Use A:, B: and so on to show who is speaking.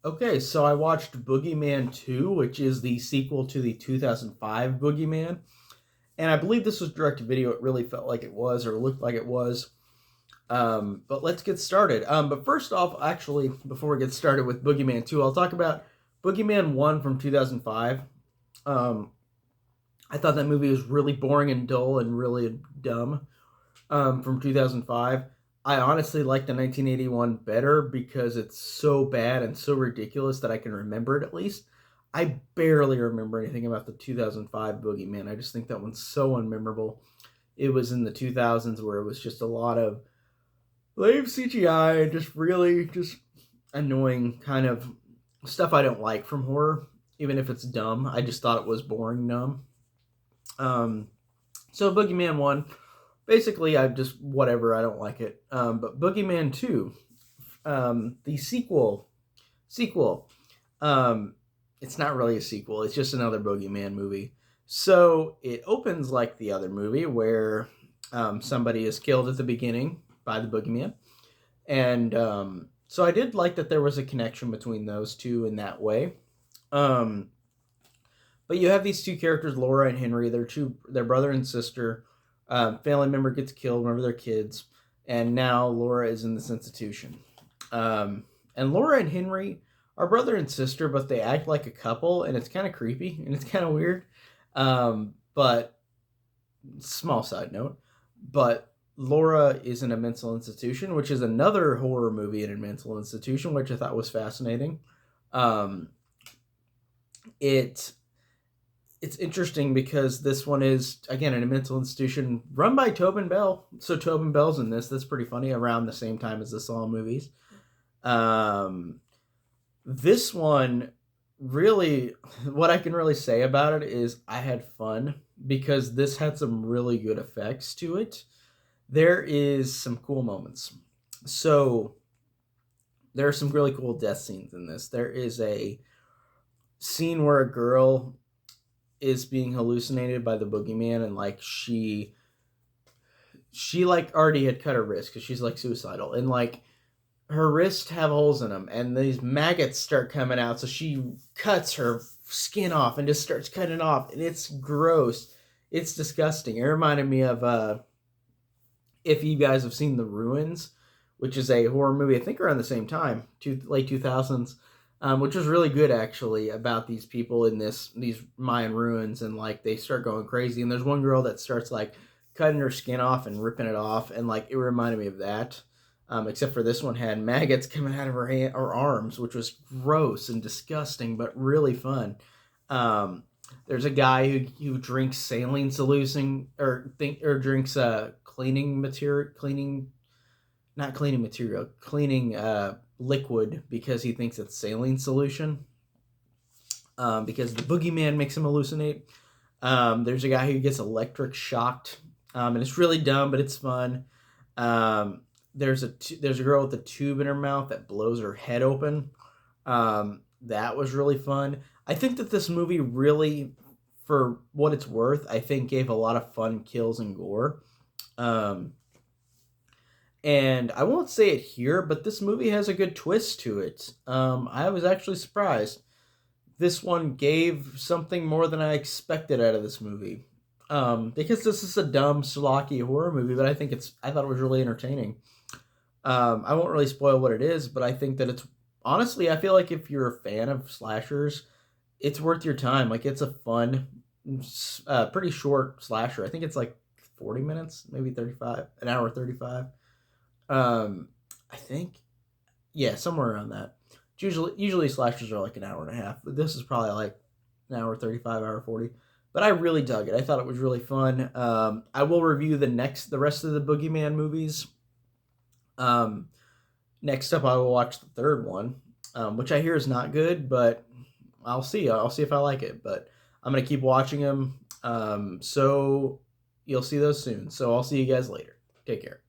A: Okay, so I watched Boogeyman 2, which is the sequel to the 2005 Boogeyman. And I believe this was direct to video. It really felt like it was, or looked like it was. But let's get started. But first off, actually, before we get started with Boogeyman 2, I'll talk about Boogeyman 1 from 2005. Um, I thought that movie was really boring and dull and really dumb from 2005. I honestly like the 1981 better because it's so bad and so ridiculous that I can remember it at least. I barely remember anything about the 2005 Boogeyman. I just think that one's so unmemorable. It was in the 2000s where it was just a lot of lame CGI and just really just annoying kind of stuff I don't like from horror, even if it's dumb. I just thought it was boring dumb. Um, so Boogeyman 1, basically I just whatever, I don't like it. But Boogeyman 2, the sequel, um, it's not really a sequel. It's just another Boogeyman movie. So it opens like the other movie where somebody is killed at the beginning by the Boogeyman. And so I did like that there was a connection between those two in that way. Um, but you have these two characters, Laura and Henry. They're brother and sister. Family member gets killed whenever they're kids, and now Laura is in this institution. And Laura and Henry are brother and sister, but they act like a couple, and it's kind of creepy and it's kind of weird. But small side note, but Laura is in a mental institution, which is another horror movie in a mental institution, which I thought was fascinating. Um, it it's interesting because this one is again in a mental institution run by Tobin Bell. So Tobin Bell's in this. That's pretty funny. Around the same time as the Saw movies. Um, this one really, what I can really say about it is I had fun because this had some really good effects to it. There is some cool moments. So there are some really cool death scenes in this. There is a scene where a girl is being hallucinated by the boogeyman, and like she like already had cut her wrist because she's like suicidal, and like her wrists have holes in them, and these maggots start coming out. So she cuts her skin off and just starts cutting it off, and it's gross. It's disgusting. It reminded me of if you guys have seen The Ruins, which is a horror movie, I think around the same time, late 2000s, which was really good actually about these people in these Mayan ruins, and like they start going crazy. And there's one girl that starts like cutting her skin off and ripping it off, and like it reminded me of that. Except for this one had maggots coming out of her arms, which was gross and disgusting, but really fun. There's a guy who drinks saline solution or drinks cleaning material, not cleaning material, cleaning liquid because he thinks it's saline solution. Because the boogeyman makes him hallucinate. There's a guy who gets electric shocked, and it's really dumb, but it's fun. There's a girl with a tube in her mouth that blows her head open. That was really fun. I think that this movie really, for what it's worth, I think gave a lot of fun kills and gore. Um, and I won't say it here, but this movie has a good twist to it. I was actually surprised. This one gave something more than I expected out of this movie. Because this is a dumb, schlocky horror movie, but I thought it was really entertaining. I won't really spoil what it is, but I think that it's honestly, I feel like if you're a fan of slashers, it's worth your time. Like it's a fun, pretty short slasher. I think it's like 40 minutes, maybe 35, an hour 35. Um, I think, yeah, somewhere around that. Usually slashers are like an hour and a half, but this is probably like an hour 35, hour 40. But I really dug it. I thought it was really fun. I will review the rest of the Boogeyman movies. Um, Next up, I will watch the third one, which I hear is not good, but I'll see. I'll see if I like it. But I'm gonna keep watching them. So you'll see those soon. So I'll see you guys later. Take care.